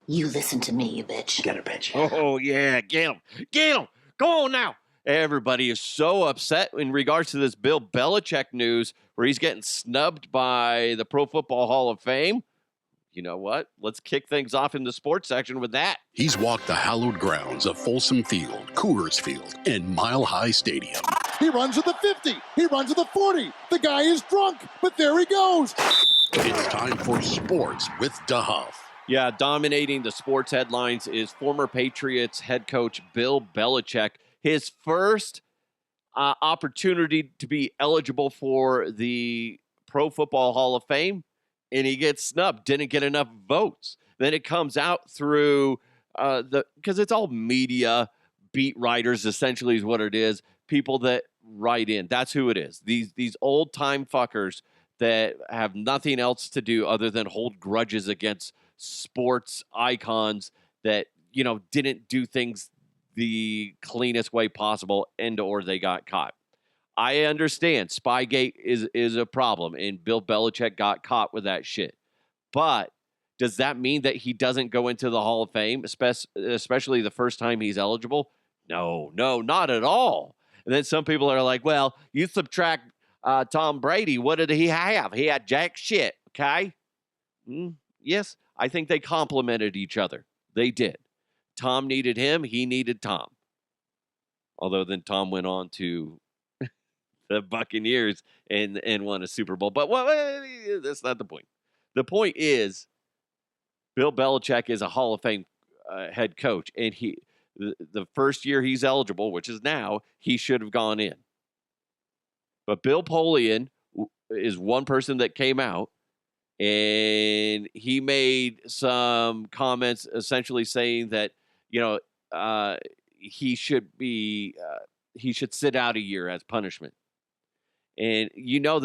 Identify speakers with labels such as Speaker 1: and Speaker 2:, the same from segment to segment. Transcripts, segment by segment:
Speaker 1: You listen to me, you bitch.
Speaker 2: Get her, bitch.
Speaker 3: Oh, yeah, get him. Get him. Go on now. Everybody is so upset in regards to this Bill Belichick news where he's getting snubbed by the Pro Football Hall of Fame. You know what? Let's kick things off in the sports section with that.
Speaker 4: He's walked the hallowed grounds of Folsom Field, Coors Field, and Mile High Stadium.
Speaker 5: He runs at the 50. He runs at the 40. The guy is drunk, but there he goes.
Speaker 4: It's time for sports with HOF.
Speaker 3: Yeah, dominating the sports headlines is former Patriots head coach Bill Belichick. His first opportunity to be eligible for the Pro Football Hall of Fame, and he gets snubbed, didn't get enough votes. Then it comes out through because it's all media, beat writers essentially is what it is, people that write in. That's who it is. These old-time fuckers that have nothing else to do other than hold grudges against sports icons that, didn't do things the cleanest way possible and or they got caught. I understand Spygate is a problem, and Bill Belichick got caught with that shit. But does that mean that he doesn't go into the Hall of Fame, especially the first time he's eligible? No, not at all. And then some people are like, well, you subtract Tom Brady. What did he have? He had jack shit, okay? Yes, I think they complemented each other. They did. Tom needed him. He needed Tom. Although then Tom went on to the Buccaneers and won a Super Bowl. But that's not the point. The point is Bill Belichick is a Hall of Fame head coach, and the first year he's eligible, which is now, he should have gone in. But Bill Polian is one person that came out, and he made some comments essentially saying that, he should sit out a year as punishment. And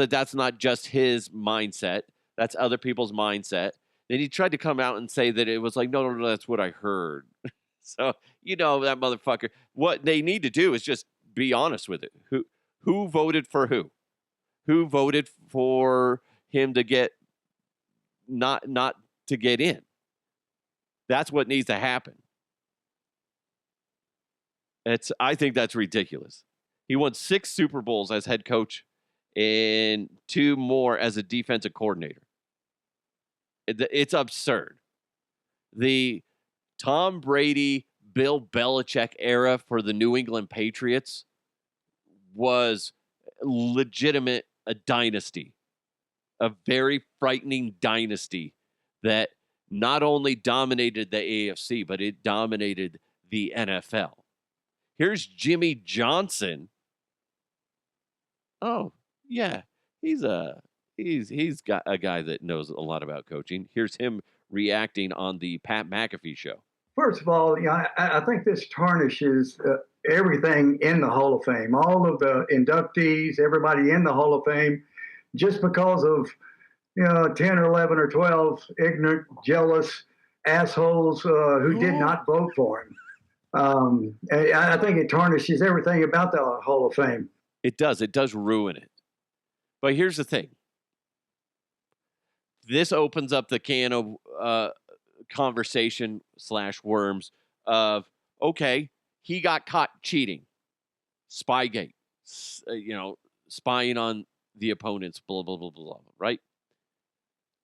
Speaker 3: that's not just his mindset. That's other people's mindset. Then he tried to come out and say that it was like, no, that's what I heard. So, that motherfucker. What they need to do is just be honest with it. Who voted for who? Who voted for him to get not to get in? That's what needs to happen. I think that's ridiculous. He won 6 Super Bowls as head coach and 2 more as a defensive coordinator. It's absurd. The Tom Brady, Bill Belichick era for the New England Patriots was legitimate a dynasty, a very frightening dynasty that not only dominated the AFC, but it dominated the NFL. Here's Jimmy Johnson. Oh, yeah. He's got a guy that knows a lot about coaching. Here's him reacting on the Pat McAfee show.
Speaker 6: First of all, I think this tarnishes everything in the Hall of Fame. All of the inductees, everybody in the Hall of Fame, just because of 10 or 11 or 12 ignorant, jealous assholes who did not vote for him. I think it tarnishes everything about the Hall of Fame.
Speaker 3: It does. It does ruin it. But here's the thing. This opens up the can of conversation / worms of, okay, he got caught cheating. Spygate. Spying on the opponents, blah, blah, blah, blah, right?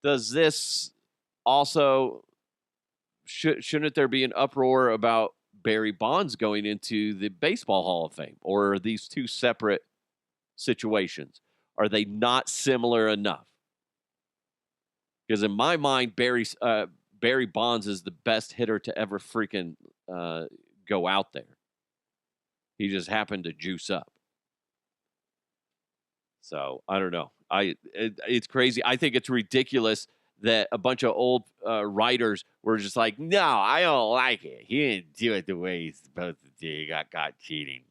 Speaker 3: Does this also, shouldn't there be an uproar about Barry Bonds going into the Baseball Hall of Fame? Or are these two separate situations? Are they not similar enough? Because in my mind, Barry Bonds is the best hitter to ever freaking go out there. He just happened to juice up. So, I don't know. It's crazy. I think it's ridiculous that a bunch of old writers were just like, no, I don't like it. He didn't do it the way he's supposed to do. He got caught cheating.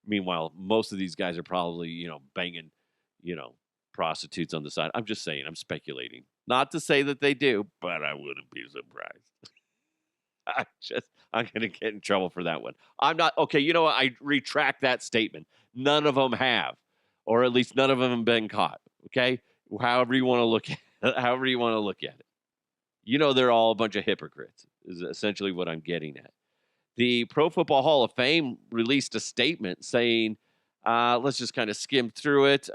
Speaker 3: Meanwhile, most of these guys are probably, banging, prostitutes on the side. I'm just saying, I'm speculating. Not to say that they do, but I wouldn't be surprised. I'm going to get in trouble for that one. I'm not, okay, you know what? I retract that statement. None of them have, or at least none of them have been caught, okay? However you want to look at it. they're all a bunch of hypocrites, is essentially what I'm getting at. The Pro Football Hall of Fame released a statement saying, let's just kind of skim through it.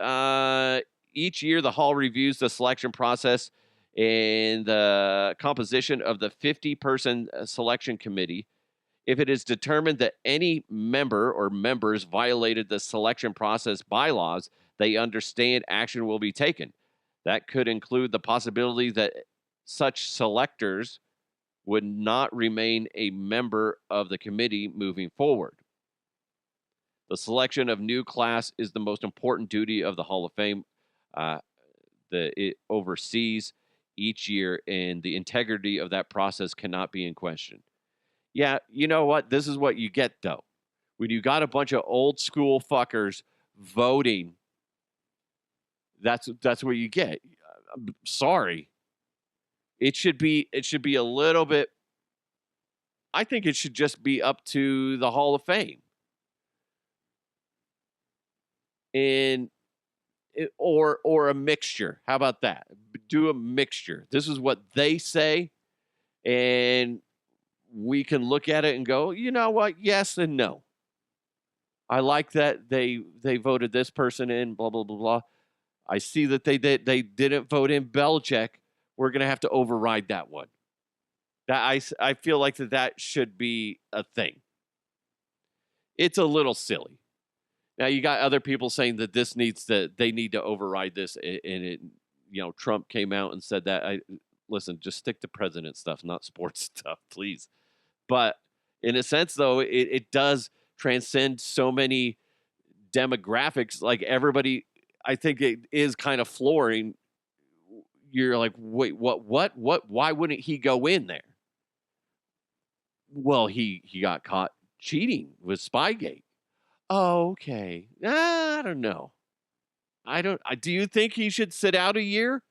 Speaker 3: Each year, the Hall reviews the selection process and the composition of the 50-person selection committee. If it is determined that any member or members violated the selection process bylaws, they understand action will be taken. That could include the possibility that such selectors would not remain a member of the committee moving forward. The selection of new class is the most important duty of the Hall of Fame. It oversees each year, and the integrity of that process cannot be in question. Yeah, you know what? This is what you get, though. When you got a bunch of old school fuckers voting, that's what you get. I'm sorry. It should be a little bit. I think it should just be up to the Hall of Fame, and or a mixture. How about that? Do a mixture. This is what they say, and we can look at it and go, you know what? Yes and no. I like that they voted this person in. Blah blah blah blah. I see that they didn't vote in Belichick. We're gonna have to override that one. That I feel like that should be a thing. It's a little silly. Now you got other people saying that they need to override this, and it, Trump came out and said that. Listen, just stick to president stuff, not sports stuff, please. But in a sense, though, it does transcend so many demographics. Like everybody, I think it is kind of flooring. You're like, wait, what? Why wouldn't he go in there? Well, he got caught cheating with Spygate. Oh, okay. I don't know. Do you think he should sit out a year?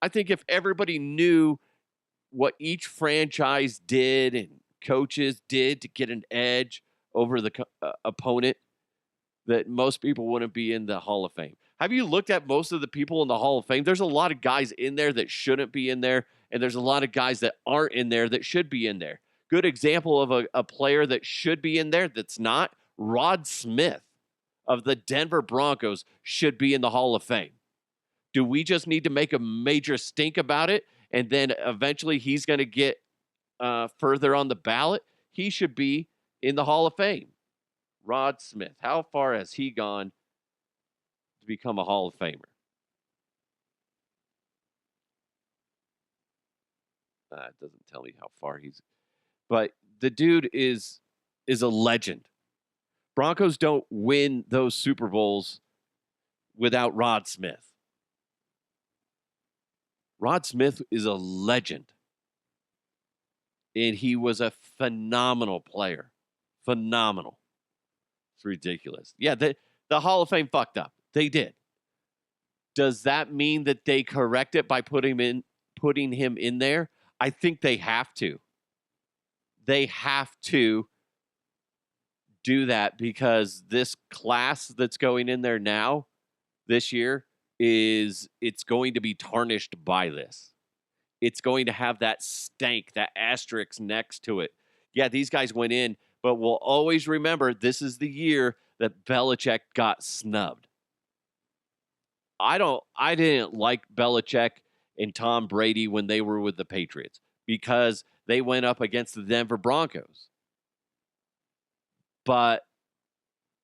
Speaker 3: I think if everybody knew what each franchise did and coaches did to get an edge over the opponent, that most people wouldn't be in the Hall of Fame. Have you looked at most of the people in the Hall of Fame? There's a lot of guys in there that shouldn't be in there, and there's a lot of guys that aren't in there that should be in there. Good example of a player that should be in there that's not. Rod Smith of the Denver Broncos should be in the Hall of Fame. Do we just need to make a major stink about it, and then eventually he's going to get further on the ballot? He should be in the Hall of Fame. Rod Smith, how far has he gone to become a Hall of Famer? It doesn't tell me how far he's... But the dude is a legend. Broncos don't win those Super Bowls without Rod Smith. Rod Smith is a legend. And he was a phenomenal player. Phenomenal. It's ridiculous. Yeah, the Hall of Fame fucked up. They did. Does that mean that they correct it by putting him in there? I think they have to. They have to do that because this class that's going in there now, this year, it's going to be tarnished by this. It's going to have that stank, that asterisk next to it. Yeah, these guys went in, but we'll always remember this is the year that Belichick got snubbed. I didn't like Belichick and Tom Brady when they were with the Patriots because they went up against the Denver Broncos. But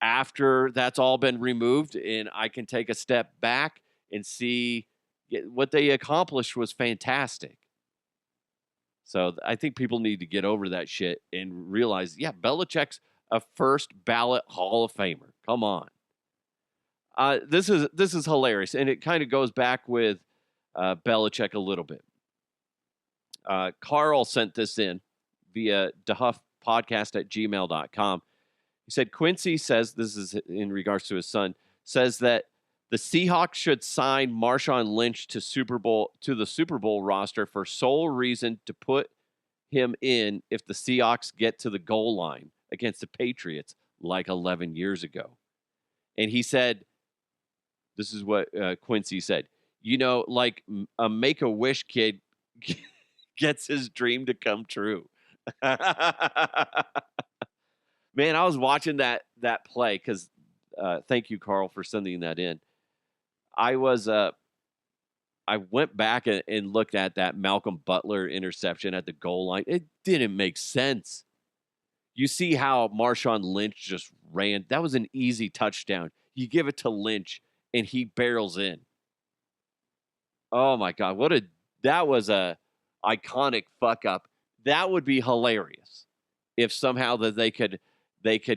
Speaker 3: after that's all been removed and I can take a step back and see what they accomplished was fantastic. So I think people need to get over that shit and realize, yeah, Belichick's a first ballot Hall of Famer. Come on. This is hilarious, and it kind of goes back with Belichick a little bit. Carl sent this in via HOFpodcast@gmail.com. He said, Quincy says, this is in regards to his son, says that the Seahawks should sign Marshawn Lynch to the Super Bowl roster for sole reason to put him in if the Seahawks get to the goal line against the Patriots like 11 years ago. And he said, this is what Quincy said, like a Make-A-Wish kid gets his dream to come true. Man, I was watching that play because thank you, Carl, for sending that in. I went back and looked at that Malcolm Butler interception at the goal line. It didn't make sense. You see how Marshawn Lynch just ran. That was an easy touchdown. You give it to Lynch, and he barrels in. Oh, my God. That was a iconic fuck up. That would be hilarious if somehow that they could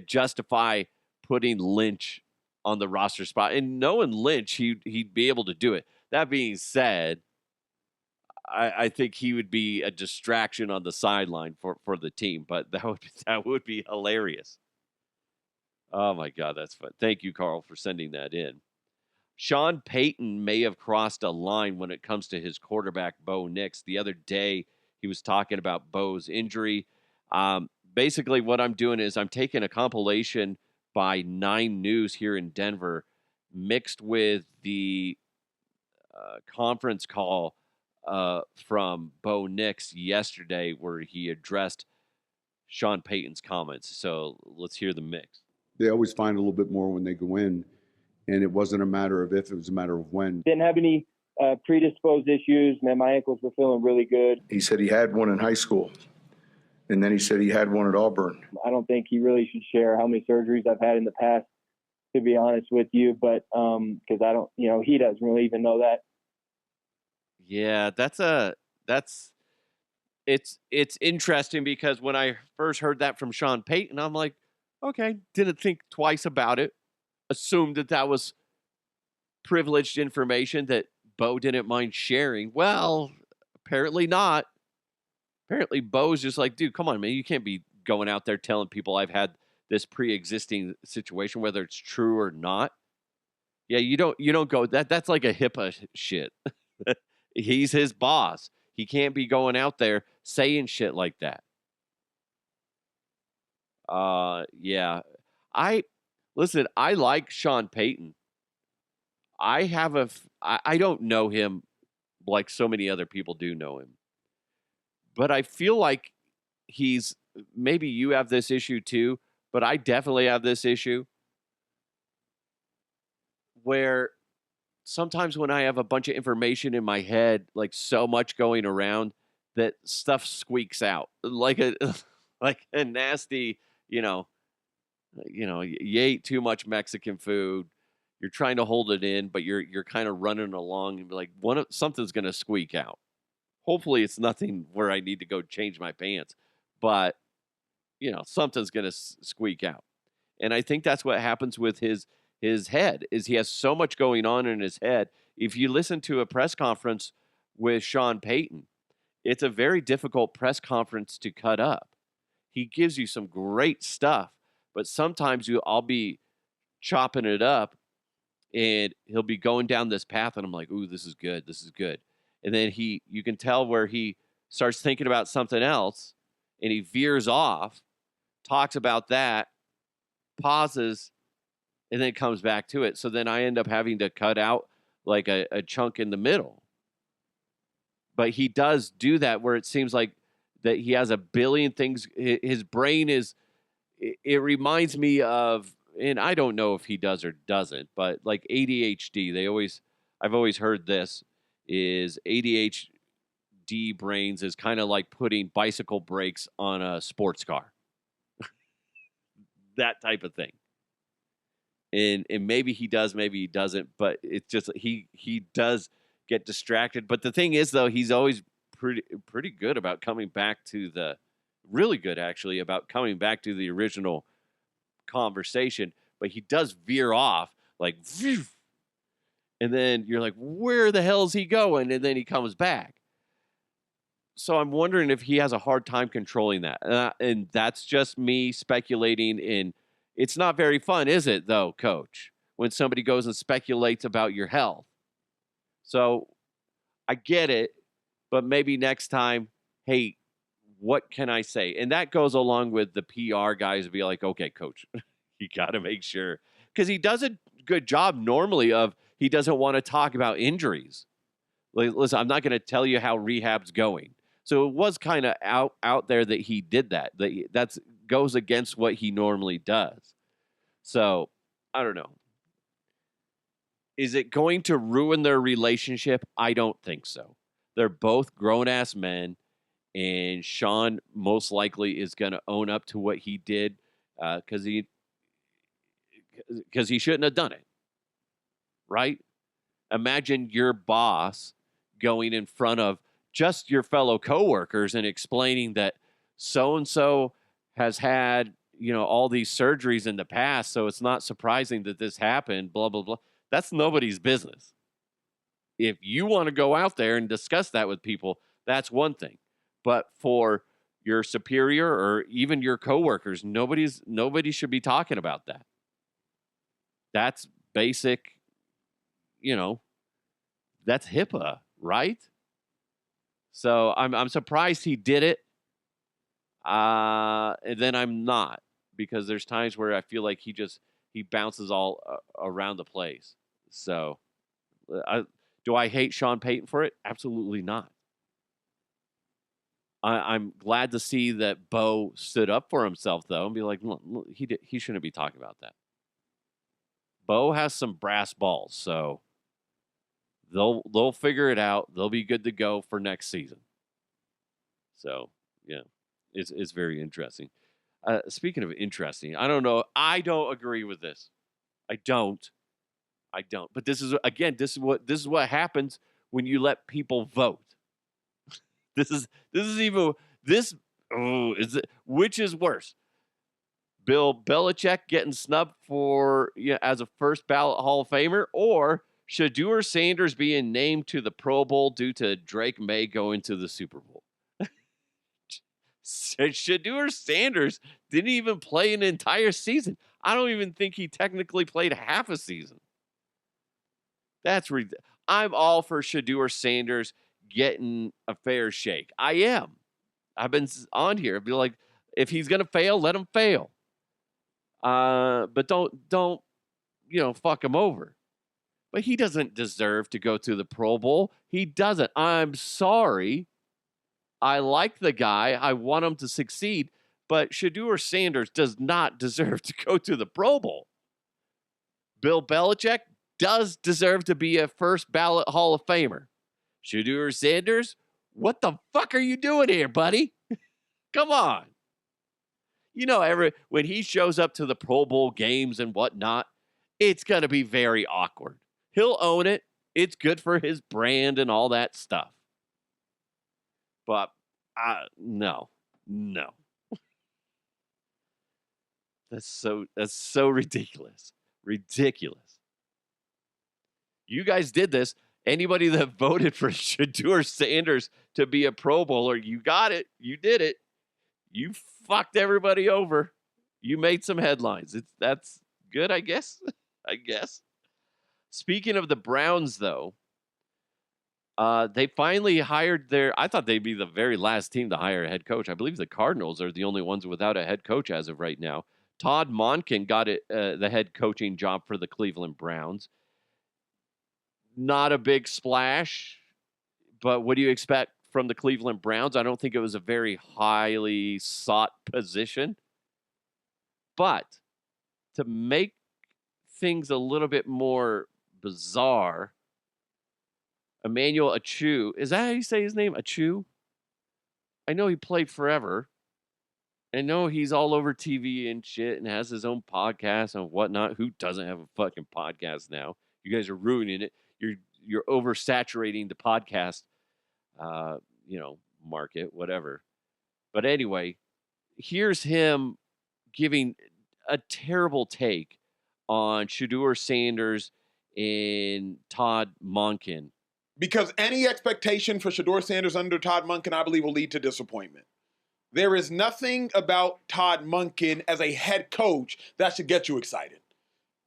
Speaker 3: justify putting Lynch on the roster spot. And knowing Lynch, he'd be able to do it. That being said, I think he would be a distraction on the sideline for the team, but that would be hilarious. Oh my God, that's fun. Thank you, Carl, for sending that in. Sean Payton may have crossed a line when it comes to his quarterback, Bo Nix. The other day, he was talking about Bo's injury. Basically, what I'm doing is I'm taking a compilation by 9 News here in Denver, mixed with the conference call from Bo Nix yesterday where he addressed Sean Payton's comments. So let's hear the mix.
Speaker 1: They always find a little bit more when they go in, and it wasn't a matter of if, it was a matter of when.
Speaker 2: Didn't have any predisposed issues. Man, my ankles were feeling really good.
Speaker 7: He said he had one in high school, and then he said he had one at Auburn.
Speaker 2: I don't think he really should share how many surgeries I've had in the past, to be honest with you, but because I don't, he doesn't really even know that.
Speaker 3: Yeah, it's interesting because when I first heard that from Sean Payton, I'm like, okay, didn't think twice about it. Assumed that was privileged information that Bo didn't mind sharing. Well, apparently not. Apparently Bo's just like, dude, come on, man. You can't be going out there telling people I've had this pre-existing situation, whether it's true or not. Yeah, you don't go that's like a HIPAA shit. He's his boss. He can't be going out there saying shit like that. Yeah. I like Sean Payton. I don't know him like so many other people do know him. But I feel like maybe you have this issue too, but I definitely have this issue where sometimes when I have a bunch of information in my head, like so much going around, that stuff squeaks out like a nasty, you ate too much Mexican food. You're trying to hold it in, but you're kind of running along and be like, something's going to squeak out. Hopefully it's nothing where I need to go change my pants, but something's going to squeak out. And I think that's what happens with his head is he has so much going on in his head. If you listen to a press conference with Sean Payton, it's a very difficult press conference to cut up. He gives you some great stuff, but sometimes I'll be chopping it up and he'll be going down this path and I'm like, ooh, this is good. This is good. And then you can tell where he starts thinking about something else and he veers off, talks about that, pauses, and then comes back to it. So then I end up having to cut out like a chunk in the middle. But he does do that where it seems like that he has a billion things. His brain it reminds me of, and I don't know if he does or doesn't, but like ADHD, I've always heard this, is ADHD brains is kind of like putting bicycle brakes on a sports car. That type of thing. And maybe he does, maybe he doesn't, but it's just he does get distracted. But the thing is, though, he's always pretty good about coming back to really good, actually, about coming back to the original conversation. But he does veer off, like, and then you're like, where the hell is he going? And then he comes back. So I'm wondering if he has a hard time controlling that. And that's just me speculating in. It's not very fun, is it, though, Coach, when somebody goes and speculates about your health? So I get it, but maybe next time, hey, what can I say? And that goes along with the PR guys be like, okay, Coach, you got to make sure. Because he does a good job normally of he doesn't want to talk about injuries. Like, listen, I'm not going to tell you how rehab's going. So it was kind of out there that he did that. That's goes against what he normally does. So I don't know. Is it going to ruin their relationship? I don't think so. They're both grown-ass men, and Sean most likely is going to own up to what he did because he shouldn't have done it, right? Imagine your boss going in front of just your fellow coworkers and explaining that so-and-so has had, all these surgeries in the past, so it's not surprising that this happened, blah, blah, blah. That's nobody's business. If you want to go out there and discuss that with people, that's one thing. But for your superior or even your coworkers, nobody should be talking about that. That's basic, that's HIPAA, right? So I'm surprised he did it. And then I'm not, because there's times where I feel like he bounces all around the place. So do I hate Sean Payton for it? Absolutely not. I'm glad to see that Bo stood up for himself, though, and be like, look, he shouldn't be talking about that. Bo has some brass balls, so they'll figure it out. They'll be good to go for next season. So, yeah, it's very interesting. Speaking of interesting, I don't know. I don't agree with this. I don't. But this is what happens when you let people vote. Which is worse? Bill Belichick getting snubbed for as a first ballot Hall of Famer, or Shedeur Sanders being named to the Pro Bowl due to Drake Maye going to the Super Bowl? Shedeur Sanders didn't even play an entire season. I don't even think he technically played half a season. That's ridiculous. I'm all for Shedeur Sanders getting a fair shake. I am. I've been on here. I'd be like, if he's gonna fail, let him fail. But don't fuck him over. But he doesn't deserve to go to the Pro Bowl. He doesn't. I'm sorry. I like the guy. I want him to succeed. But Shedeur Sanders does not deserve to go to the Pro Bowl. Bill Belichick does deserve to be a first ballot Hall of Famer. Shedeur Sanders, what the fuck are you doing here, buddy? Come on. When he shows up to the Pro Bowl games and whatnot, it's going to be very awkward. He'll own it. It's good for his brand and all that stuff. But no. That's so ridiculous. Ridiculous. You guys did this. Anybody that voted for Shedeur Sanders to be a Pro Bowler, you got it. You did it. You fucked everybody over. You made some headlines. That's good, I guess. Speaking of the Browns, though, they finally hired I thought they'd be the very last team to hire a head coach. I believe the Cardinals are the only ones without a head coach as of right now. Todd Monken got the head coaching job for the Cleveland Browns. Not a big splash, but what do you expect from the Cleveland Browns? I don't think it was a very highly sought position. But to make things a little bit more bizarre, Emmanuel Acho, is that how you say his name? Acho? I know he played forever. I know he's all over TV and shit and has his own podcast and whatnot. Who doesn't have a fucking podcast now? You guys are ruining it. You're oversaturating the podcast, market, whatever. But anyway, here's him giving a terrible take on Shedeur Sanders and Todd Monken.
Speaker 8: Because any expectation for Shedeur Sanders under Todd Monken, I believe, will lead to disappointment. There is nothing about Todd Monken as a head coach that should get you excited.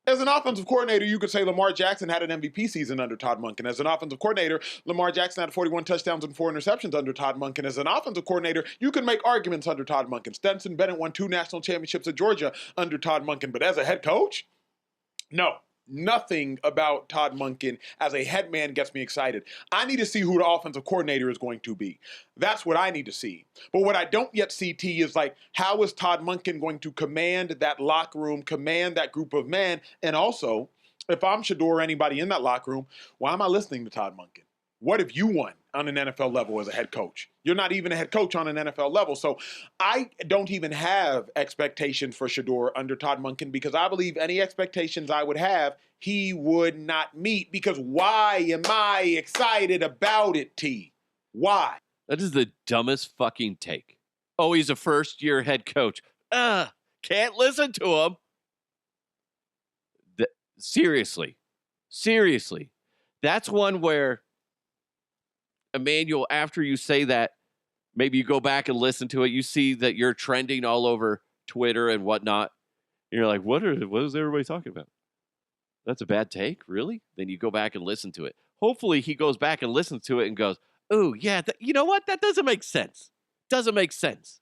Speaker 8: As an offensive coordinator, you could say Lamar Jackson had an MVP season under Todd Monken. As an offensive coordinator, Lamar Jackson had 41 touchdowns and 4 interceptions under Todd Monken. As an offensive coordinator, you can make arguments under Todd Monken. Stetson Bennett won 2 national championships at Georgia under Todd Monken. But as a head coach, no. nothing about Todd Monken as a head man gets me excited. I need to see who the offensive coordinator is going to be. That's what I need to see. But what I don't yet see, T, is like, how is Todd Monken going to command that locker room, command that group of men? And also, if I'm Shedeur or anybody in that locker room, why am I listening to Todd Monken? What have you won on an NFL level as a head coach? You're not even a head coach on an NFL level. So I don't even have expectations for Shedeur under Todd Monken, because I believe any expectations I would have, he would not meet. Because why am I excited about it, T? Why?
Speaker 3: That is the dumbest fucking take. Oh, he's a first-year head coach. Can't listen to him. Seriously. That's one where, Emmanuel, after you say that, maybe you go back and listen to it. You see that you're trending all over Twitter and whatnot. And you're like, what is everybody talking about? That's a bad take? Really? Then you go back and listen to it. Hopefully he goes back and listens to it and goes, oh, yeah, you know what? That doesn't make sense. Doesn't make sense.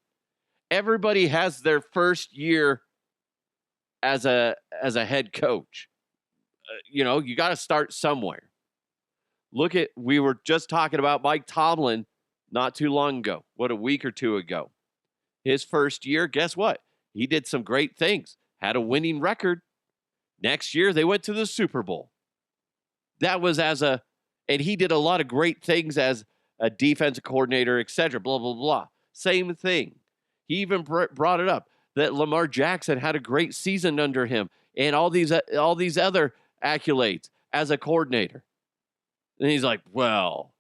Speaker 3: Everybody has their first year as a head coach. You got to start somewhere. We were just talking about Mike Tomlin not too long ago. What, a week or two ago? His first year, guess what? He did some great things. Had a winning record. Next year, they went to the Super Bowl. That was and he did a lot of great things as a defensive coordinator, etc., blah, blah, blah. Same thing. He even brought it up that Lamar Jackson had a great season under him and all these other accolades as a coordinator. And he's like, well,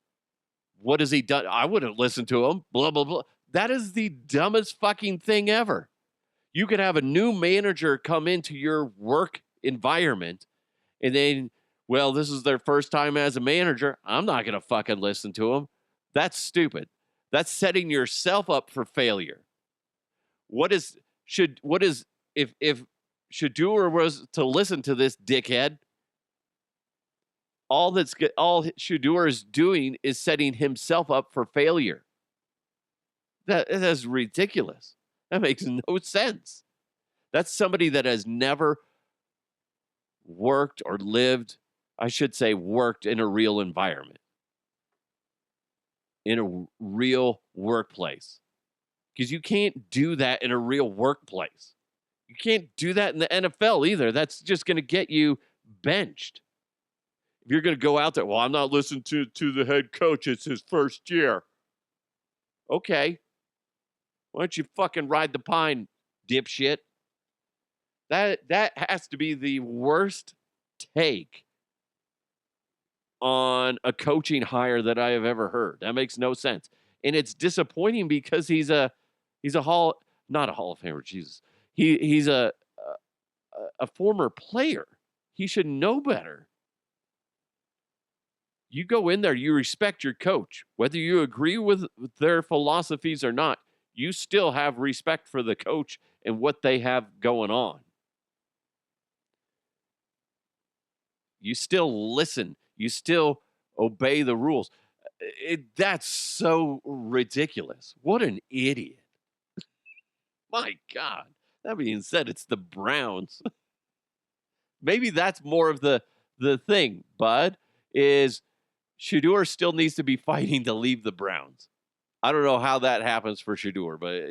Speaker 3: what has he done? I wouldn't listen to him, blah, blah, blah. That is the dumbest fucking thing ever. You could have a new manager come into your work environment and then, well, this is their first time as a manager. I'm not going to fucking listen to him. That's stupid. That's setting yourself up for failure. If Shedeur was to listen to this dickhead, all Shedeur is doing is setting himself up for failure. That's ridiculous. That makes no sense. That's somebody that has never worked or lived, I should say worked in a real environment, in a real workplace. Because you can't do that in a real workplace. You can't do that in the NFL either. That's just going to get you benched. If you're going to go out there, well, I'm not listening to the head coach. It's his first year. Okay. Why don't you fucking ride the pine, dipshit? That has to be the worst take on a coaching hire that I have ever heard. That makes no sense. And it's disappointing because he's not a Hall of Famer, Jesus. He's a former player. He should know better. You go in there, you respect your coach. Whether you agree with their philosophies or not, you still have respect for the coach and what they have going on. You still listen. You still obey the rules. That's so ridiculous. What an idiot. My God. That being said, it's the Browns. Maybe that's more of the thing, Bud, is Shedeur still needs to be fighting to leave the Browns. I don't know how that happens for Shedeur, but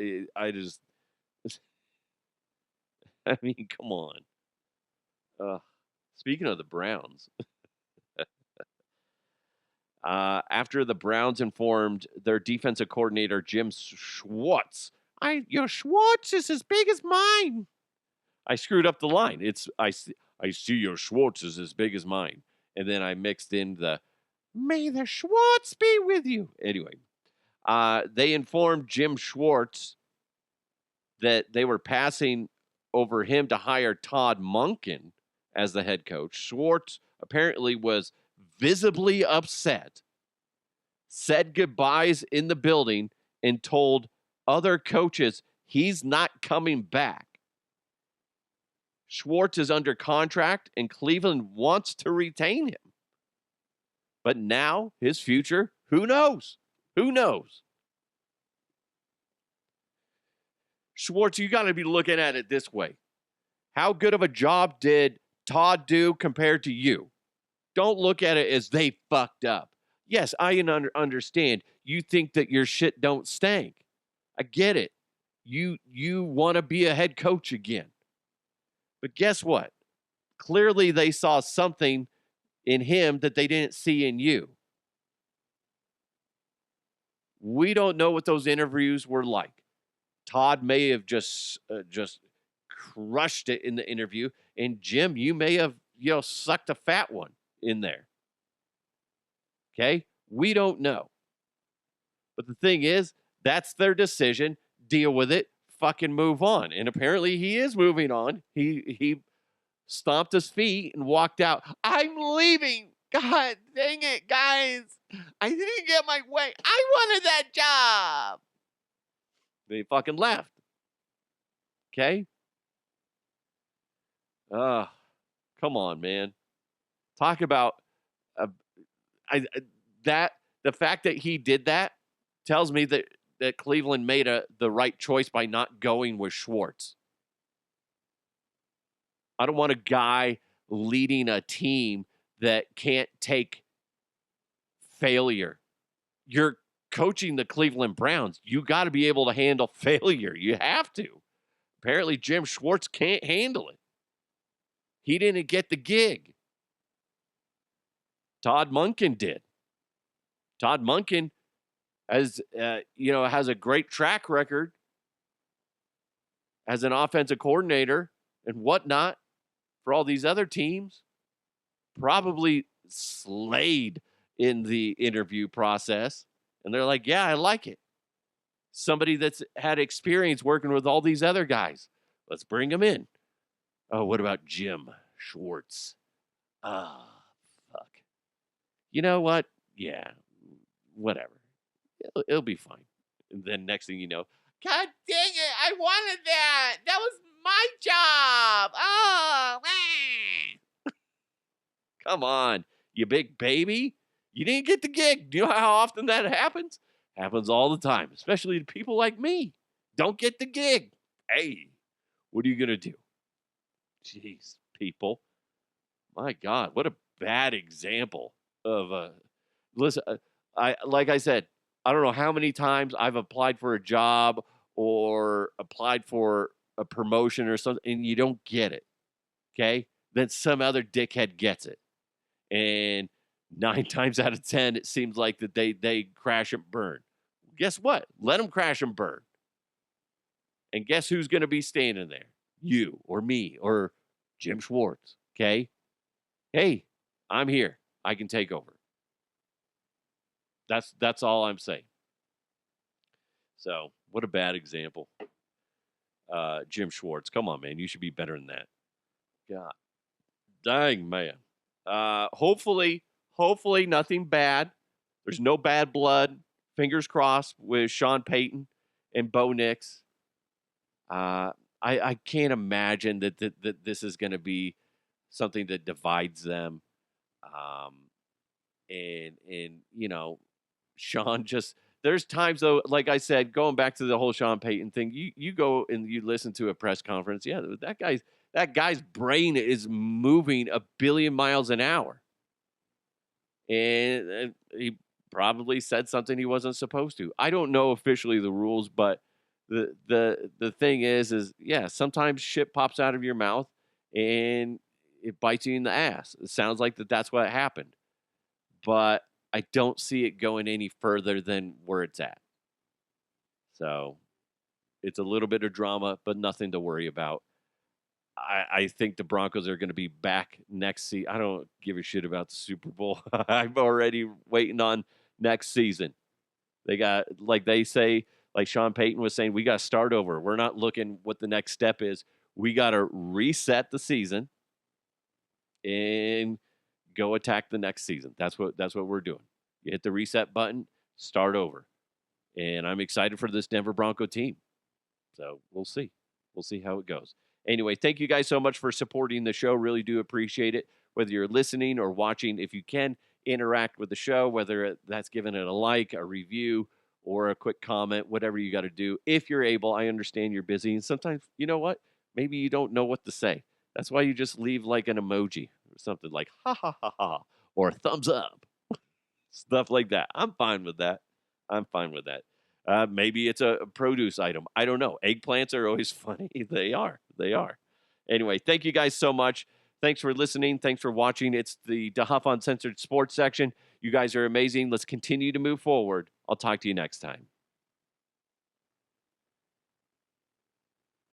Speaker 3: I mean, come on. Speaking of the Browns, after the Browns informed their defensive coordinator, Jim Schwartz, your Schwartz is as big as mine. I screwed up the line. I see your Schwartz is as big as mine. And then I mixed in the, may the Schwartz be with you. Anyway, they informed Jim Schwartz that they were passing over him to hire Todd Monken as the head coach. Schwartz apparently was visibly upset, said goodbyes in the building, and told other coaches he's not coming back. Schwartz is under contract, and Cleveland wants to retain him. But now, his future, who knows? Who knows? Schwartz, you got to be looking at it this way. How good of a job did Todd do compared to you? Don't look at it as they fucked up. Yes, I understand. You think that your shit don't stink. I get it. You want to be a head coach again. But guess what? Clearly they saw something in him that they didn't see in you. We don't know what those interviews were like. Todd may have just crushed it in the interview, and Jim, you may have sucked a fat one in there. Okay? We don't know. But the thing is, that's their decision. Deal with it. Fucking move on. And apparently he is moving on. He stomped his feet and walked out. I'm leaving. God dang it, guys. I didn't get my way. I wanted that job. They fucking left. Okay? Come on, man. Talk about the fact that he did that tells me that Cleveland made the right choice by not going with Schwartz. I don't want a guy leading a team that can't take failure. You're coaching the Cleveland Browns. You got to be able to handle failure. You have to. Apparently, Jim Schwartz can't handle it. He didn't get the gig. Todd Monken did. Todd Monken has a great track record as an offensive coordinator and whatnot for all these other teams. Probably slayed in the interview process. And they're like, yeah, I like it. Somebody that's had experience working with all these other guys. Let's bring him in. Oh, what about Jim Schwartz? Fuck. You know what? Yeah, whatever. It'll be fine. And then next thing you know, God dang it, I wanted that. That was my job. Oh, man. Come on, you big baby. You didn't get the gig. Do you know how often that happens? Happens all the time, especially to people like me. Don't get the gig. Hey, what are you going to do? Jeez, people. My God, what a bad example of listen, like I said, I don't know how many times I've applied for a job or applied for a promotion or something, and you don't get it. Okay? Then some other dickhead gets it. And 9 times out of 10, it seems like that they crash and burn. Guess what? Let them crash and burn. And guess who's going to be standing there? You or me or Jim Schwartz. Okay? Hey, I'm here. I can take over. That's all I'm saying. So, what a bad example. Jim Schwartz. Come on, man. You should be better than that. God. Dang, man. Hopefully nothing bad. There's no bad blood. Fingers crossed with Sean Payton and Bo Nix. I can't imagine that this is going to be something that divides them. And Sean just, there's times though, like I said, going back to the whole Sean Payton thing, you go and you listen to a press conference. Yeah, that guy's brain is moving 1 billion miles an hour. And he probably said something he wasn't supposed to. I don't know officially the rules, but the thing is yeah, sometimes shit pops out of your mouth and it bites you in the ass. It sounds like that's what happened. But I don't see it going any further than where it's at. So it's a little bit of drama, but nothing to worry about. I think the Broncos are going to be back next season. I don't give a shit about the Super Bowl. I'm already waiting on next season. They got, like they say, like Sean Payton was saying, we got to start over. We're not looking what the next step is. We got to reset the season and go attack the next season. That's what we're doing. You hit the reset button, start over. And I'm excited for this Denver Bronco team. So we'll see. We'll see how it goes. Anyway, thank you guys so much for supporting the show. Really do appreciate it. Whether you're listening or watching, if you can interact with the show, whether that's giving it a like, a review, or a quick comment, whatever you got to do. If you're able, I understand you're busy. And sometimes, you know what? Maybe you don't know what to say. That's why you just leave like an emoji or something like ha ha ha ha or thumbs up. Stuff like that. I'm fine with that. Maybe it's a produce item. I don't know. Eggplants are always funny. They are. Anyway, thank you guys so much. Thanks for listening. Thanks for watching. It's the HOF Uncensored Sports section. You guys are amazing. Let's continue to move forward. I'll talk to you next time.